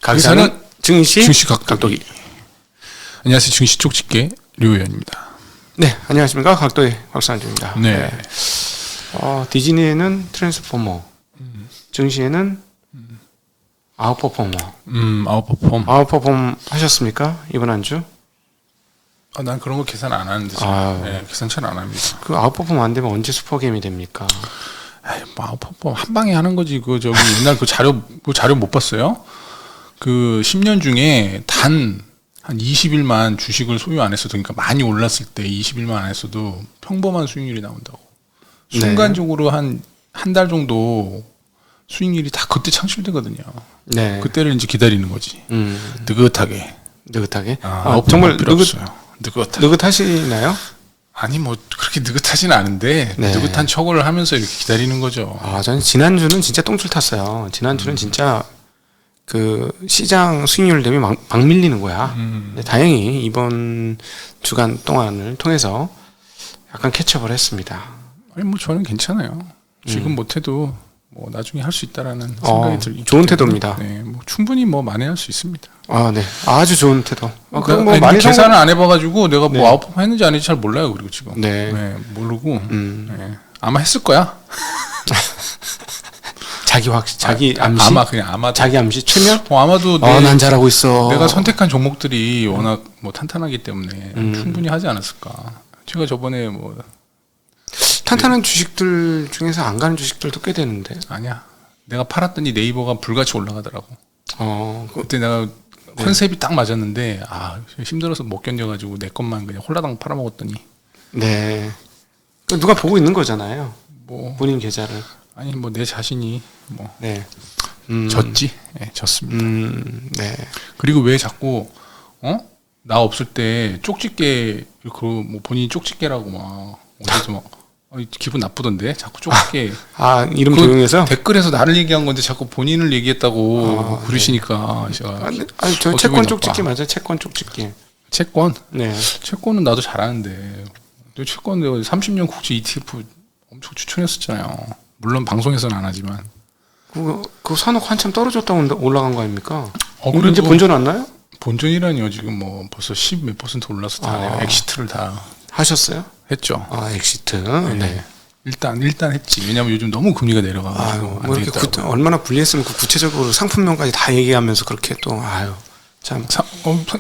강사는 증시 각도기. 안녕하세요. 증시 쪽집게 류의원입니다. 네, 안녕하십니까. 각도의 박상준입니다. 네. 디즈니에는 트랜스포머, 증시에는 아웃퍼포머. 아웃퍼폼 하셨습니까? 이번 한 주? 난 그런 거 계산 안 하는데. 네, 계산 잘 안 합니다. 그 아웃퍼폼 안 되면 언제 슈퍼게임이 됩니까? 뭐 아웃퍼폼 한 방에 하는 거지. 옛날 그 자료 못 봤어요? 그 10년 중에 단 한 20일만 주식을 소유 안 했어도, 그러니까 많이 올랐을 때 20일만 안 했어도 평범한 수익률이 나온다고. 순간적으로 한 달 정도 수익률이 다 그때 창출되거든요. 네. 그때를 이제 기다리는 거지. 느긋하게. 정말 느긋하시나요? 아니 뭐 그렇게 느긋하지는 않은데 네. 느긋한 척을 하면서 이렇게 기다리는 거죠. 저는 지난주는 진짜 똥줄 탔어요. 지난주는 진짜 그 시장 수익률 대비 막 밀리는 거야. 근데 다행히 이번 주간 동안을 통해서 약간 캐치업을 했습니다. 아니 뭐 저는 괜찮아요. 지금 못해도 뭐 나중에 할 수 있다라는 생각이 들기 좋은 태도입니다. 네, 뭐 충분히 뭐 만회할 수 있습니다. 네, 아주 좋은 태도. 그럼 뭐 많이 계산을 안 해봐가지고 내가 뭐 아웃퍼폼 했는지 안 했는지 잘 몰라요. 그리고 지금 모르고 아마 했을 거야. 자기 암시? 아마 자기 암시 최면? 아마도 난 잘하고 있어. 내가 선택한 종목들이 워낙 뭐 탄탄하기 때문에 충분히 하지 않았을까. 제가 저번에 뭐 탄탄한 주식들 중에서 안 가는 주식들도 꽤 되는데. 아니야. 내가 팔았더니 네이버가 불같이 올라가더라고. 그때 내가 네. 컨셉이 딱 맞았는데 힘들어서 못 견뎌가지고 내 것만 그냥 홀라당 팔아먹었더니. 네. 누가 보고 있는 거잖아요. 뭐 본인 계좌를. 아니 뭐 내 자신이 뭐 네. 졌지. 네, 졌습니다. 네. 그리고 왜 자꾸 나 없을 때 쪽집게 뭐 본인이 쪽집게라고 막 어디서 막 기분 나쁘던데 자꾸 쪽집게 이름 도용해서 댓글에서 나를 얘기한 건데 자꾸 본인을 얘기했다고 그러시니까 제가 저 채권 쪽집게 맞아요. 채권 쪽집게. 채권? 네. 채권은 나도 잘하는데 채권 내가 30년 국제 ETF 엄청 추천했었잖아요. 물론 방송에서는 안 하지만 그거 사놓고 한참 떨어졌다고 올라간 거 아닙니까? 그래도 이제 본전 왔나요? 본전이라니요. 지금 뭐 벌써 10 몇 % 올라서 다 엑시트를 다 하셨어요? 했죠. 엑시트. 네. 일단 했지. 왜냐면 요즘 너무 금리가 내려가가지고 뭐 이렇게 얼마나 불리했으면 구체적으로 상품명까지 다 얘기하면서 그렇게 또 참.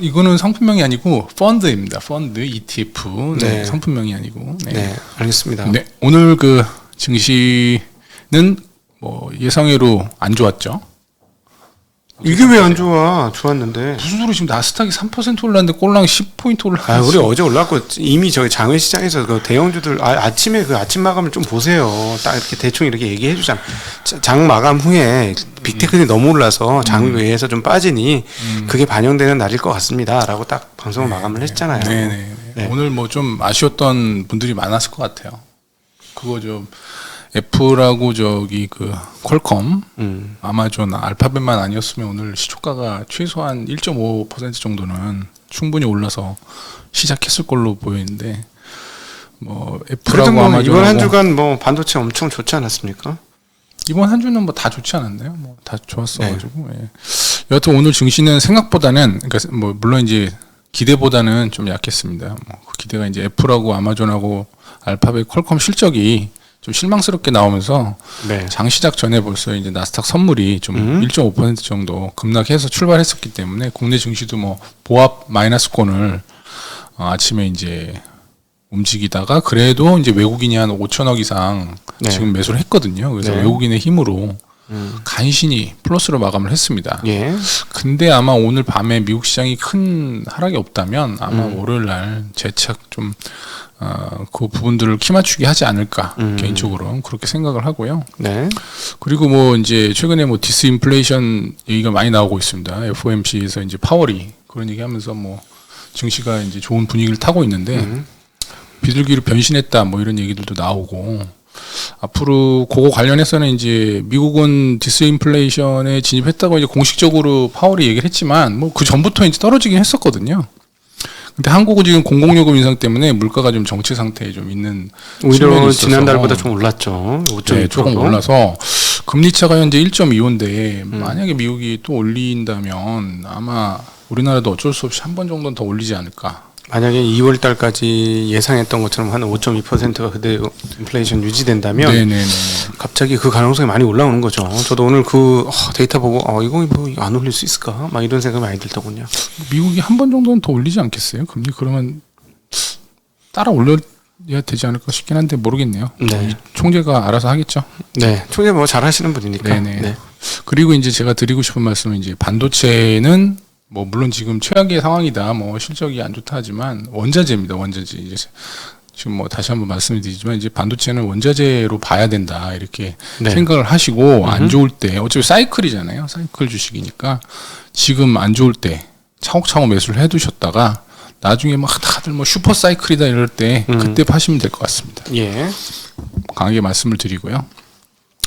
이거는 상품명이 아니고 펀드입니다. 펀드 ETF. 네. 상품명이 아니고. 네. 알겠습니다. 네. 오늘 그 증시는 뭐 예상외로 안 좋았죠. 이게 왜 안 좋아? 좋았는데. 무슨 소리. 지금 나스닥이 3% 올랐는데 꼴랑 10포인트 올랐어. 우리 어제 올랐고 이미 저기 장외 시장에서 그 대형주들 아침에 그 아침 마감을 좀 보세요. 딱 이렇게 대충 이렇게 얘기해 주잖아. 장 마감 후에 빅테크들이 너무 올라서 장외에서 좀 빠지니 그게 반영되는 날일 것 같습니다라고 딱 방송을 마감을 했잖아요. 네. 오늘 뭐 좀 아쉬웠던 분들이 많았을 것 같아요. 그거 좀 애플하고 저기 그 퀄컴, 아마존, 알파벳만 아니었으면 오늘 시초가가 최소한 1.5% 정도는 충분히 올라서 시작했을 걸로 보이는데 뭐 애플하고 아마존하고 이번 한 주간 뭐 반도체 엄청 좋지 않았습니까? 이번 한 주는 뭐 다 좋지 않았나요? 뭐 다 좋았어가지고. 네. 여하튼 오늘 증시는 생각보다는 그러니까 뭐 물론 이제 기대보다는 좀 약했습니다. 뭐 그 기대가 이제 애플하고 아마존하고 알파벳, 퀄컴 실적이 좀 실망스럽게 나오면서 장 시작 전에 벌써 이제 나스닥 선물이 좀 1.5% 정도 급락해서 출발했었기 때문에 국내 증시도 뭐 보합 마이너스권을 아침에 이제 움직이다가 그래도 이제 외국인이 한 5천억 이상 지금 매수를 했거든요. 그래서 외국인의 힘으로 간신히 플러스로 마감을 했습니다. 근데 아마 오늘 밤에 미국 시장이 큰 하락이 없다면 아마 월요일 날 재차 좀 그 부분들을 키 맞추기 하지 않을까 개인적으로 그렇게 생각을 하고요. 그리고 뭐 이제 최근에 뭐 디스인플레이션 얘기가 많이 나오고 있습니다. FOMC에서 이제 파월이 그런 얘기하면서 뭐 증시가 이제 좋은 분위기를 타고 있는데 비둘기로 변신했다 뭐 이런 얘기들도 나오고 앞으로 그거 관련해서는 이제 미국은 디스인플레이션에 진입했다고 이제 공식적으로 파월이 얘기를 했지만 뭐 그 전부터 이제 떨어지긴 했었거든요. 근데 한국은 지금 공공요금 인상 때문에 물가가 좀 정체 상태에 좀 있는 오히려 측면이 있어서 지난달보다 좀 올랐죠. 5.2%. 네, 조금 올라서 금리 차가 현재 1.25인데 만약에 미국이 또 올린다면 아마 우리나라도 어쩔 수 없이 한 번 정도는 더 올리지 않을까. 만약에 2월 달까지 예상했던 것처럼 한 5.2%가 그대로 인플레이션 유지된다면 네네네. 갑자기 그 가능성이 많이 올라오는 거죠. 저도 오늘 그 데이터 보고 이거 뭐 안 올릴 수 있을까? 막 이런 생각이 많이 들더군요. 미국이 한 번 정도는 더 올리지 않겠어요? 금리 그러면 따라 올려야 되지 않을까 싶긴 한데 모르겠네요. 네. 총재가 알아서 하겠죠. 네. 총재 뭐 잘하시는 분이니까. 네네. 네. 그리고 이제 제가 드리고 싶은 말씀은 이제 반도체는 뭐 물론 지금 최악의 상황이다, 뭐 실적이 안 좋다 하지만 원자재입니다. 원자재 이제 지금 뭐 다시 한번 말씀드리지만 이제 반도체는 원자재로 봐야 된다 이렇게 네. 생각을 하시고 안 좋을 때 어차피 사이클이잖아요. 사이클 주식이니까 지금 안 좋을 때 차곡차곡 매수를 해두셨다가 나중에 막 다들 뭐 슈퍼 사이클이다 이럴 때 그때 파시면 될 것 같습니다. 예. 강하게 말씀을 드리고요.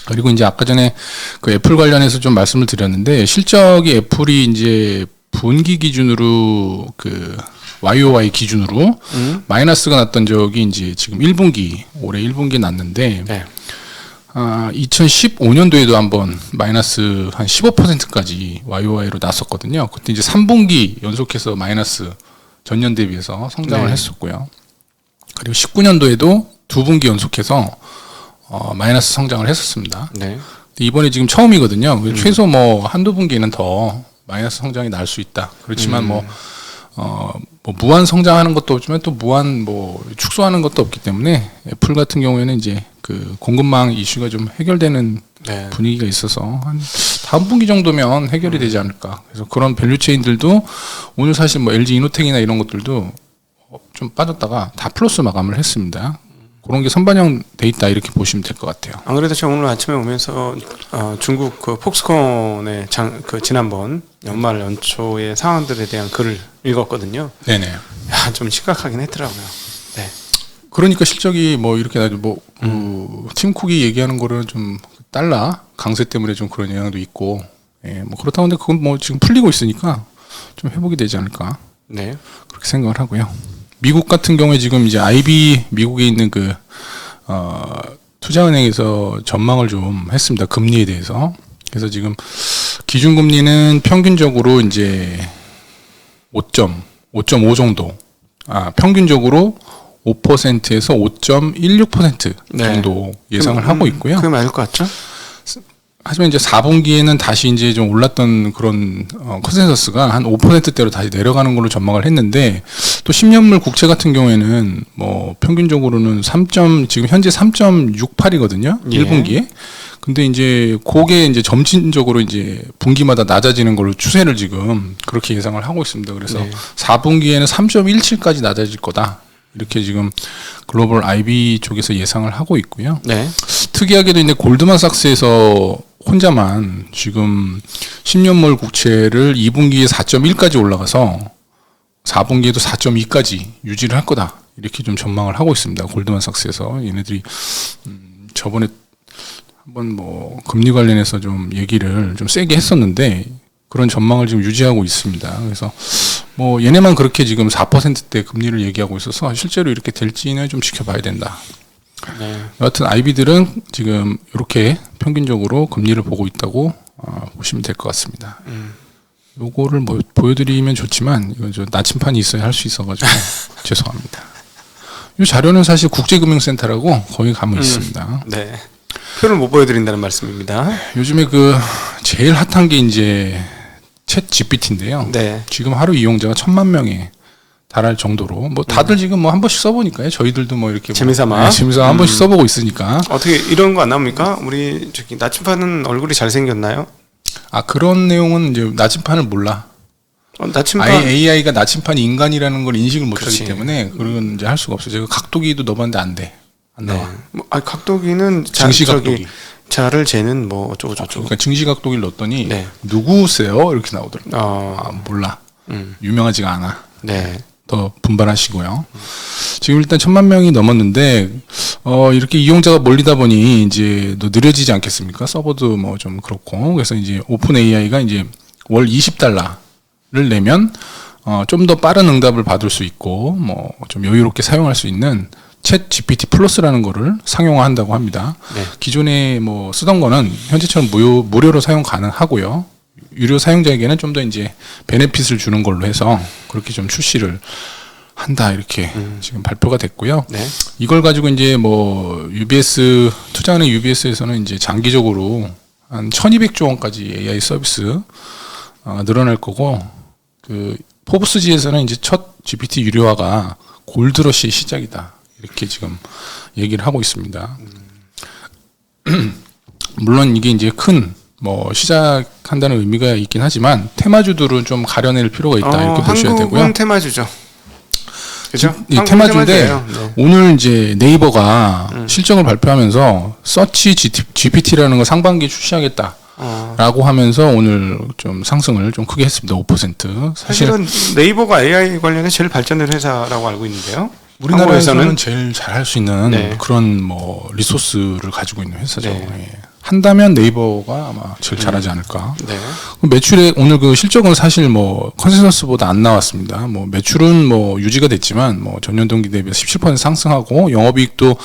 그리고 이제 아까 전에 그 애플 관련해서 좀 말씀을 드렸는데 실적이 애플이 이제 분기 기준으로 그 YOY 기준으로 마이너스가 났던 적이 이제 지금 1분기 올해 1분기에 났는데 네. 2015년도에도 한번 마이너스 한 15%까지 YOY로 났었거든요. 그때 이제 3분기 연속해서 마이너스 전년 대비해서 성장을 네. 했었고요. 그리고 19년도에도 두 분기 연속해서 마이너스 성장을 했었습니다. 네. 근데 이번에 지금 처음이거든요. 최소 뭐 한두 분기는 더 마이너스 성장이 날 수 있다. 그렇지만 뭐 무한 성장하는 것도 없지만 또 무한 뭐 축소하는 것도 없기 때문에 애플 같은 경우에는 이제 그 공급망 이슈가 좀 해결되는 네. 분위기가 있어서 한 다음 분기 정도면 해결이 되지 않을까. 그래서 그런 밸류 체인들도 오늘 사실 뭐 LG 이노텍이나 이런 것들도 좀 빠졌다가 다 플러스 마감을 했습니다. 그런 게 선반영 돼 있다 이렇게 보시면 될 것 같아요. 안 그래도 제가 오늘 아침에 오면서 중국 그 폭스콘의 그 지난번 연말 연초의 상황들에 대한 글을 읽었거든요. 네네. 야, 좀 심각하긴 했더라고요. 네. 그러니까 실적이 뭐 이렇게 나죠. 뭐 팀쿡이 얘기하는 거는 좀 달러 강세 때문에 좀 그런 영향도 있고, 예, 뭐 그렇다고 하는데 그건 뭐 지금 풀리고 있으니까 좀 회복이 되지 않을까 네. 그렇게 생각을 하고요. 미국 같은 경우에 지금 이제 IB 미국에 있는 그 투자은행에서 전망을 좀 했습니다. 금리에 대해서. 그래서 지금 기준금리는 평균적으로 이제 5.5 정도. 평균적으로 5%에서 5.16% 정도 예상을 하고 있고요. 그게 맞을 것 같죠? 하지만 이제 4분기에는 다시 이제 좀 올랐던 그런 컨센서스가 한 5%대로 다시 내려가는 걸로 전망을 했는데 또 10년물 국채 같은 경우에는 뭐 평균적으로는 지금 현재 3.68이거든요. 예. 1분기에. 근데 이제 그게 이제 점진적으로 이제 분기마다 낮아지는 걸로 추세를 지금 그렇게 예상을 하고 있습니다. 그래서 네. 4분기에는 3.17까지 낮아질 거다. 이렇게 지금 글로벌 IB 쪽에서 예상을 하고 있고요. 네. 특이하게도 이제 골드만삭스에서 혼자만 지금 10년물 국채를 2분기에 4.1까지 올라가서 4분기에도 4.2까지 유지를 할 거다. 이렇게 좀 전망을 하고 있습니다. 골드만삭스에서 얘네들이 저번에 한번 뭐 금리 관련해서 좀 얘기를 좀 세게 했었는데 그런 전망을 지금 유지하고 있습니다. 그래서 뭐 얘네만 그렇게 지금 4%대 금리를 얘기하고 있어서 실제로 이렇게 될지는 좀 지켜봐야 된다. 네. 여하튼 IB들은 지금 이렇게 평균적으로 금리를 보고 있다고 보시면 될 것 같습니다. 요거를 뭐 보여드리면 좋지만 이건 좀 나침판이 있어야 할 수 있어가지고 죄송합니다. 이 자료는 사실 국제금융센터라고 거기 가면 있습니다. 네. 표를 못 보여드린다는 말씀입니다. 요즘에 그 제일 핫한 게 이제 챗 GPT인데요. 네. 지금 하루 이용자가 1,000만 명에 달할 정도로 뭐 다들 지금 뭐 한 번씩 써보니까요. 저희들도 뭐 이렇게 재미삼아. 재미삼아 한 번씩 써보고 있으니까. 어떻게 이런 거 안 나옵니까? 우리 저기 나침반은 얼굴이 잘생겼나요? 그런 내용은 이제 나침판을 몰라. 나침반 AI가 나침판이 인간이라는 걸 인식을 못하기 그렇지. 때문에 그건 이제 할 수가 없어요. 제가 각도기도 넣어봤는데 안 돼. 안 나와. 네. 뭐, 각도기는 증시 각도기. 자를 재는 뭐 어쩌고 저쩌고. 그러니까 증시 각도기를 넣었더니 네. 누구세요? 이렇게 나오더라고요. 몰라. 유명하지가 않아. 네. 더 분발하시고요. 지금 일단 1,000만 명이 넘었는데 이렇게 이용자가 몰리다 보니 이제 또 느려지지 않겠습니까? 서버도 뭐 좀 그렇고 그래서 이제 오픈 AI가 이제 월 $20를 내면 좀 더 빠른 응답을 받을 수 있고 뭐 좀 여유롭게 사용할 수 있는 챗 GPT 플러스라는 거를 상용화한다고 합니다. 네. 기존에 뭐 쓰던 거는 현재처럼 무료로 사용 가능하고요. 유료 사용자에게는 좀 더 이제 베네핏을 주는 걸로 해서 그렇게 좀 출시를 한다 이렇게 지금 발표가 됐고요. 네. 이걸 가지고 이제 뭐 UBS 투자하는 UBS에서는 이제 장기적으로 한 1,200조 원까지 AI 서비스 늘어날 거고 그 포브스지에서는 이제 첫 GPT 유료화가 골드러시의 시작이다 이렇게 지금 얘기를 하고 있습니다. 물론 이게 이제 큰 뭐 시작한다는 의미가 있긴 하지만 테마주들은 좀 가려낼 필요가 있다 이렇게 보셔야 되고요. 한국은 테마주죠. 그죠? 이 테마주인데 테마주예요. 네. 오늘 이제 네이버가 실적을 발표하면서 서치 GPT라는 거 상반기에 출시하겠다라고 하면서 오늘 좀 상승을 좀 크게 했습니다. 5%. 사실은 네이버가 AI 관련해 제일 발전된 회사라고 알고 있는데요. 우리나라에서는 제일 잘할 수 있는 네. 그런 뭐 리소스를 가지고 있는 회사죠. 네. 예. 한다면 네이버가 아마 제일 잘하지 않을까. 네. 매출액 오늘 그 실적은 사실 뭐 컨센서스보다 안 나왔습니다. 뭐 매출은 뭐 유지가 됐지만 뭐 전년 동기 대비해서 17% 상승하고 영업이익도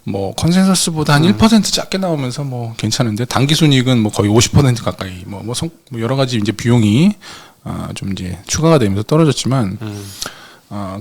뭐 컨센서스보다 한 1% 작게 나오면서 뭐 괜찮은데 단기 순이익은 뭐 거의 50% 가까이 뭐 여러 가지 이제 비용이 좀 이제 추가가 되면서 떨어졌지만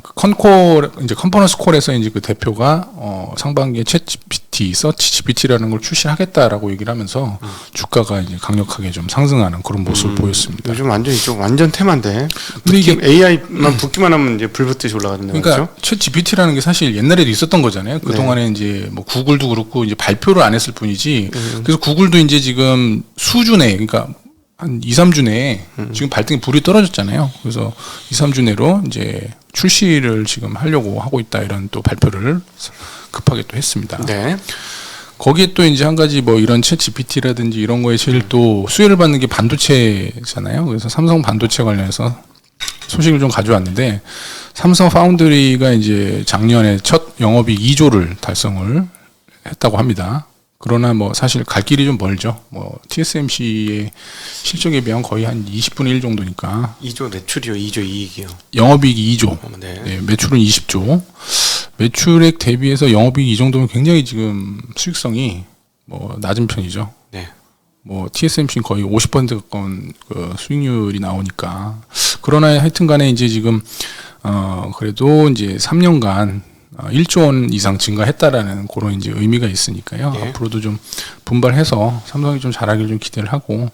그 컨퍼런스 콜에서 이제 그 대표가 상반기에 챗 GPT, 서치 GPT라는 걸 출시하겠다라고 얘기를 하면서 주가가 이제 강력하게 좀 상승하는 그런 모습을 보였습니다. 요즘 완전 이쪽 완전 테마인데. 근데 이게 AI만 붙기만 하면 이제 불붙듯이 올라가는 거죠. 그러니까 챗 GPT라는 게 사실 옛날에도 있었던 거잖아요. 그 동안에 이제 뭐 구글도 그렇고 이제 발표를 안 했을 뿐이지. 그래서 구글도 이제 지금 수준에 그러니까 한 2, 3주 내에 지금 발등에 불이 떨어졌잖아요. 그래서 2, 3주 내로 이제 출시를 지금 하려고 하고 있다 이런 또 발표를 급하게 또 했습니다. 네. 거기에 또 이제 한 가지 뭐 이런 챗 GPT라든지 이런 거에 제일 또 수혜를 받는 게 반도체잖아요. 그래서 삼성 반도체 관련해서 소식을 좀 가져왔는데 삼성 파운드리가 이제 작년에 첫 영업이익 2조를 달성을 했다고 합니다. 그러나 뭐 사실 갈 길이 좀 멀죠. 뭐 TSMC의 실적에 비하면 거의 한 20분의 1 정도니까. 2조 매출이요, 2조 이익이요. 영업이익이 2조. 네. 네, 매출은 20조. 매출액 대비해서 영업이익 이 정도면 굉장히 지금 수익성이 뭐 낮은 편이죠. 네. 뭐 TSMC는 거의 50% 가까운 그 수익률이 나오니까. 그러나 하여튼간에 이제 지금 그래도 이제 3년간 1조 원 이상 증가했다라는 그런 이제 의미가 있으니까요. 예. 앞으로도 좀 분발해서 삼성이 좀 잘하길 좀 기대를 하고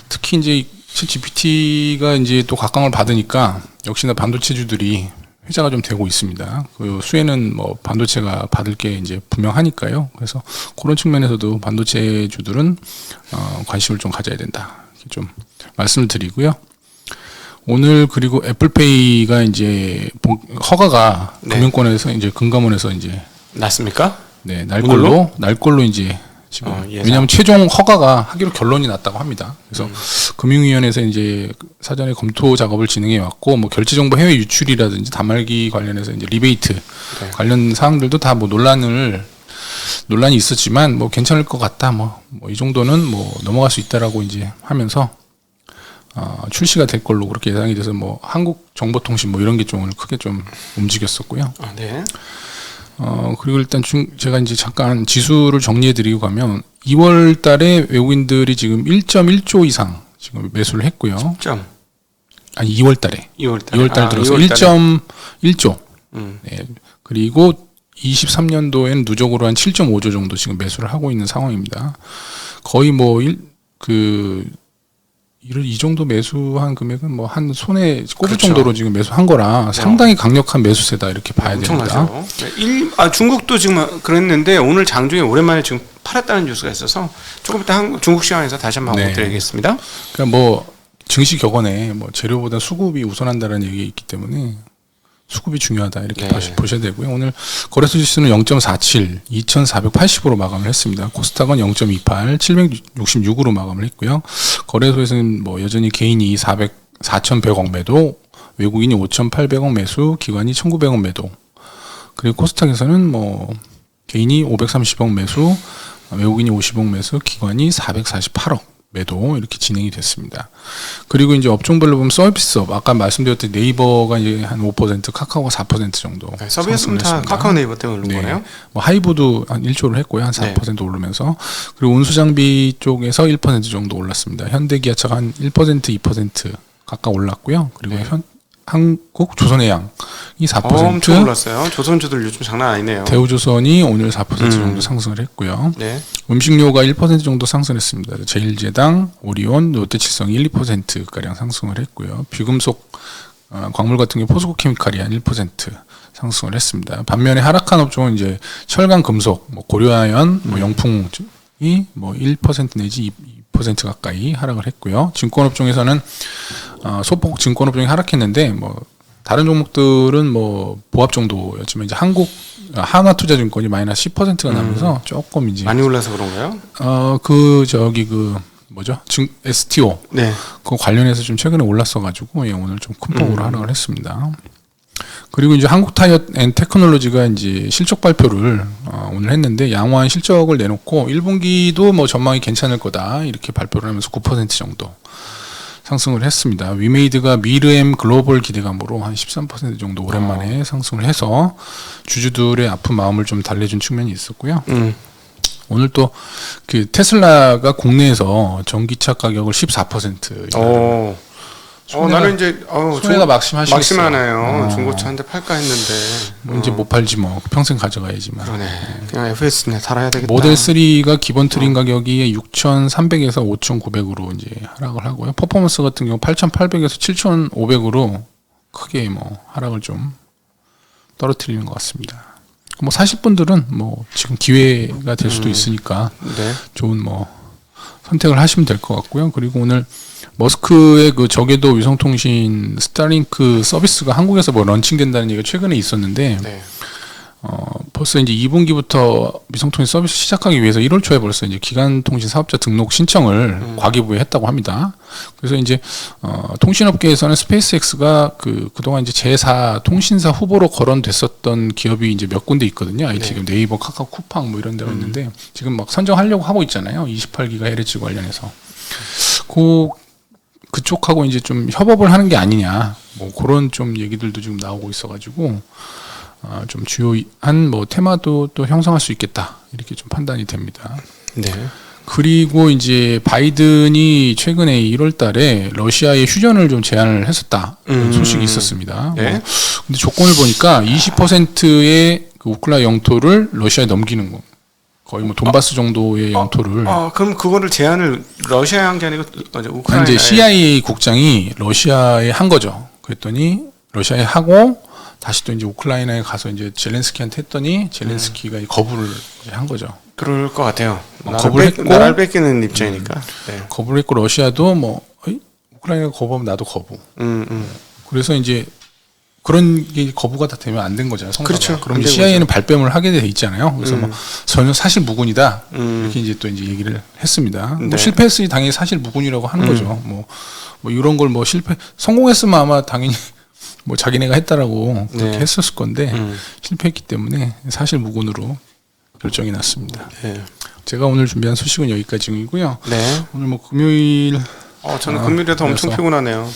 특히 이제 GPT가 이제 또 각광을 받으니까 역시나 반도체주들이 회자가 좀 되고 있습니다. 그 수혜는 뭐 반도체가 받을 게 이제 분명하니까요. 그래서 그런 측면에서도 반도체주들은 관심을 좀 가져야 된다. 이렇게 좀 말씀을 드리고요. 오늘 그리고 애플페이가 이제 허가가 네. 금융권에서 이제 금감원에서 이제 났습니까? 네, 날 걸로 이제 지금 예상. 왜냐하면 최종 허가가 하기로 결론이 났다고 합니다. 그래서 금융위원회에서 이제 사전에 검토 작업을 진행해 왔고 뭐 결제 정보 해외 유출이라든지 단말기 관련해서 이제 리베이트 네. 관련 사항들도 다 뭐 논란이 있었지만 뭐 괜찮을 것 같다. 뭐 이 정도는 뭐 넘어갈 수 있다라고 이제 하면서 출시가 될 걸로 그렇게 예상이 돼서 뭐 한국정보통신 뭐 이런 게 좀 오늘 크게 좀 움직였었고요. 네. 그리고 일단 제가 이제 잠깐 지수를 정리해 드리고 가면 2월 달에 외국인들이 지금 1.1조 이상 지금 매수를 했고요. 점. 아니 2월 달에. 2월 달에. 2월 달 들어서 2월 달에. 1.1조. 네. 그리고 23년도에는 누적으로 한 7.5조 정도 지금 매수를 하고 있는 상황입니다. 거의 뭐 이 정도 매수한 금액은 뭐 한 손에 꼽을 그렇죠. 정도로 지금 매수한 거라 상당히 강력한 매수세다 이렇게 봐야 됩니다. 엄청나죠. 중국도 지금 그랬는데 오늘 장중에 오랜만에 지금 팔았다는 뉴스가 있어서 조금 이따 중국 시장에서 다시 한번 네. 드리겠습니다. 그러니까 뭐 증시 격언에 뭐 재료보다 수급이 우선한다는 얘기가 있기 때문에 수급이 중요하다 이렇게 네. 보셔야 되고요. 오늘 거래소 지수는 0.47, 2,480으로 마감을 했습니다. 코스닥은 0.28, 766으로 마감을 했고요. 거래소에서는 뭐 여전히 개인이 4,100억 매도, 외국인이 5,800억 매수, 기관이 1,900억 매도. 그리고 코스닥에서는 뭐 개인이 530억 매수, 외국인이 50억 매수, 기관이 448억 매도 이렇게 진행이 됐습니다. 그리고 이제 업종별로 보면 서비스업 아까 말씀드렸듯이 네이버가 이제 한 5%, 카카오가 4% 정도. 네, 서비스는 다 카카오 네이버 때문에 오른 거네요. 뭐 하이브도 한 1조를 했고요. 한 4% 오르면서 그리고 운수장비 쪽에서 1% 정도 올랐습니다. 현대기아차가 한 1%, 2% 가까이 올랐고요. 그리고 한국 조선해양이 4% 엄청 올랐어요. 조선주들 요즘 장난 아니네요. 대우조선이 오늘 4% 정도 상승을 했고요. 네. 음식료가 1% 정도 상승했습니다. 제일제당, 오리온, 롯데칠성이 1, 2% 가량 상승을 했고요. 비금속 광물 같은 경우 포스코케미칼이 한 1% 상승을 했습니다. 반면에 하락한 업종은 이제 철강, 금속, 뭐 고려아연, 뭐 영풍이 뭐 1% 내지 2% 가까이 하락을 했고요. 증권업종에서는 소폭 증권업종이 하락했는데 뭐 다른 종목들은 뭐 보합 정도였지만 이제 한화투자증권이 마이너스 10%가 나면서 조금 이제 많이 올라서 그런가요? 뭐죠? STO 네. 그 관련해서 좀 최근에 올랐어가지고 오늘 좀 큰 폭으로 하락을 했습니다. 그리고 이제 한국타이어앤테크놀로지가 이제 실적 발표를 오늘 했는데 양호한 실적을 내놓고 1분기도 뭐 전망이 괜찮을 거다 이렇게 발표를 하면서 9% 정도 상승을 했습니다. 위메이드가 미르엠 글로벌 기대감으로 한 13% 정도 오랜만에 상승을 해서 주주들의 아픈 마음을 좀 달래준 측면이 있었고요. 오늘 또 그 테슬라가 국내에서 전기차 가격을 14% 나는 이제 손해가 막심하시겠어요. 막심하네요. 중고차 한 대 팔까 했는데 뭐 이제 못 팔지 뭐 평생 가져가야지만. 그러네. 그냥 FS네 달아야 되겠다. 모델 3가 기본 트림 가격이 6,300에서 5,900으로 이제 하락을 하고요. 퍼포먼스 같은 경우 8,800에서 7,500으로 크게 뭐 하락을 좀 떨어뜨리는 것 같습니다. 뭐 사실 분들은 뭐 지금 기회가 될 수도 있으니까 좋은 뭐 선택을 하시면 될 것 같고요. 그리고 오늘 머스크의 그 저궤도 위성통신 스타링크 서비스가 한국에서 뭐 런칭된다는 얘기가 최근에 있었는데 벌써 이제 2분기부터 위성통신 서비스 시작하기 위해서 1월 초에 벌써 이제 기간통신 사업자 등록 신청을 과기부에 했다고 합니다. 그래서 이제 통신업계에서는 스페이스X가 그동안 이제 제4 통신사 후보로 거론됐었던 기업이 이제 몇 군데 있거든요. 지금 네이버, 카카오, 쿠팡 뭐 이런 데가 있는데 지금 막 선정하려고 하고 있잖아요. 28GHz 관련해서. 그쪽하고 이제 좀 협업을 하는 게 아니냐, 뭐 그런 좀 얘기들도 지금 나오고 있어가지고 좀 주요한 뭐 테마도 또 형성할 수 있겠다 이렇게 좀 판단이 됩니다. 네. 그리고 이제 바이든이 최근에 1월달에 러시아에 휴전을 좀 제안을 했었다 이런 소식이 있었습니다. 네. 근데 조건을 보니까 20%의 그 우크라이나 영토를 러시아에 넘기는 거. 거의 뭐 돈바스 정도의 영토를. 그럼 그거를 제안을 러시아에 한 게 아니고 우크라이나에. 이제 CIA 국장이 러시아에 한 거죠. 그랬더니 러시아에 하고 다시 또 이제 우크라이나에 가서 이제 젤렌스키한테 했더니 젤렌스키가 거부를 이제 한 거죠. 그럴 것 같아요. 거부를 했고 나라를 뺏기는 입장이니까. 네. 거부를 했고 러시아도 뭐 우크라이나가 거부하면 나도 거부. 그래서 이제 그런 게 거부가 다 되면 안 된 거잖아요. 성과가. 그렇죠. 그럼 CIA는 발뺌을 하게 돼 있잖아요. 그래서 뭐 전혀 사실 무근이다 이렇게 이제 또 이제 얘기를 했습니다. 뭐 실패했으니 당연히 사실 무근이라고 하는 거죠. 뭐 이런 걸 뭐 성공했으면 아마 당연히 뭐 자기네가 했다라고 그렇게 했었을 건데 실패했기 때문에 사실 무근으로 결정이 났습니다. 네. 제가 오늘 준비한 소식은 여기까지이고요. 네. 오늘 뭐 금요일. 저는 금요일에도 엄청 피곤하네요.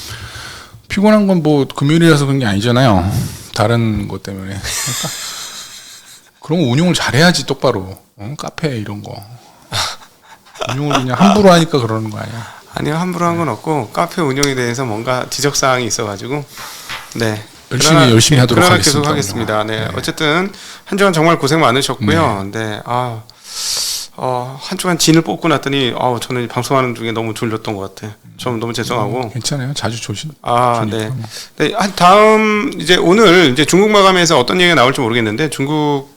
피곤한 건 뭐 금요일이라서 그런 게 아니잖아요. 다른 것 때문에. 그러니까 그런 거 운용을 잘해야지 똑바로. 카페 이런 거. 운용을 그냥 함부로 하니까 그러는 거 아니야. 아니요, 함부로 한 건 없고 카페 운영에 대해서 뭔가 지적 사항이 있어가지고 열심히 하도록 그러나 하겠습니다. 계속 하겠습니다. 네. 어쨌든 한 주간 정말 고생 많으셨고요. 한 주간 진을 뽑고 났더니 저는 방송하는 중에 너무 졸렸던 것 같아. 좀 너무 죄송하고. 괜찮아요. 자주 조심. 네. 다음 이제 오늘 이제 중국 마감에서 어떤 얘기가 나올지 모르겠는데 중국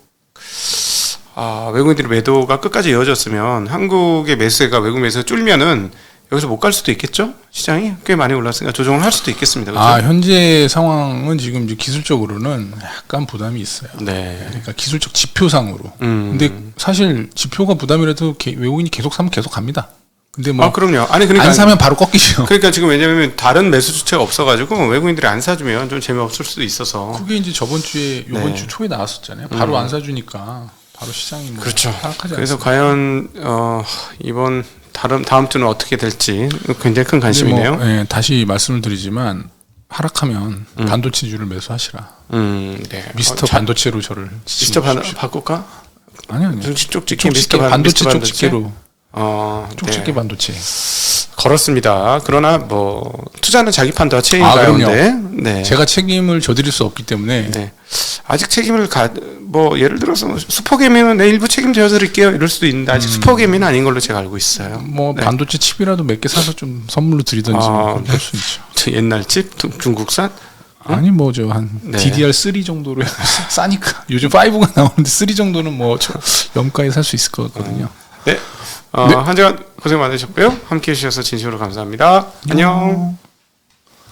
외국인들의 매도가 끝까지 이어졌으면 한국의 매수세가 외국 매수가 줄면은 여기서 못 갈 수도 있겠죠? 시장이 꽤 많이 올랐으니까 조정을 할 수도 있겠습니다. 그렇죠? 현재 상황은 지금 이제 기술적으로는 약간 부담이 있어요. 네. 그러니까 기술적 지표상으로. 근데 사실 지표가 부담이라도 외국인이 계속 사면 계속 갑니다. 근데 뭐 그럼요. 그러니까 안 사면 바로 꺾이죠. 그러니까 지금 왜냐하면 다른 매수 주체가 없어가지고 외국인들이 안 사주면 좀 재미없을 수도 있어서. 그게 이제 저번 주에 이번 주 초에 나왔었잖아요. 바로 안 사주니까 바로 시장이 뭐 그렇죠. 하락하지 그래서 않습니다. 과연 이번 다음 주는 어떻게 될지 굉장히 큰 근데 관심이네요. 뭐, 예, 다시 말씀을 드리지만 하락하면 반도체주를 매수하시라. 네. 미스터 반도체로 저를 미스터 바꿀까? 아니요. 쪽집게 쪽집게 반도체 쪽집게로. 네. 쪽집게 반도체. 걸었습니다. 그러나 뭐 투자는 자기 판단과 책임 아, 가운데 네. 제가 책임을 져드릴 수 없기 때문에 네. 아직 책임을 뭐 예를 들어서 슈퍼개미는 내 일부 책임져 드릴게요 이럴 수도 있는데 아직 슈퍼개미는 아닌 걸로 제가 알고 있어요. 뭐 네. 반도체 칩이라도 몇 개 사서 좀 선물로 드리든지 할 수 있죠. 저 옛날 칩 중국산? 아니 뭐 저 한 네. DDR3 정도로 싸니까 요즘 5가 나오는데 3 정도는 뭐 저 염가에 살 수 있을 것 같거든요. 네. 한 주간 고생 많으셨고요. 함께 해주셔서 진심으로 감사합니다. 안녕.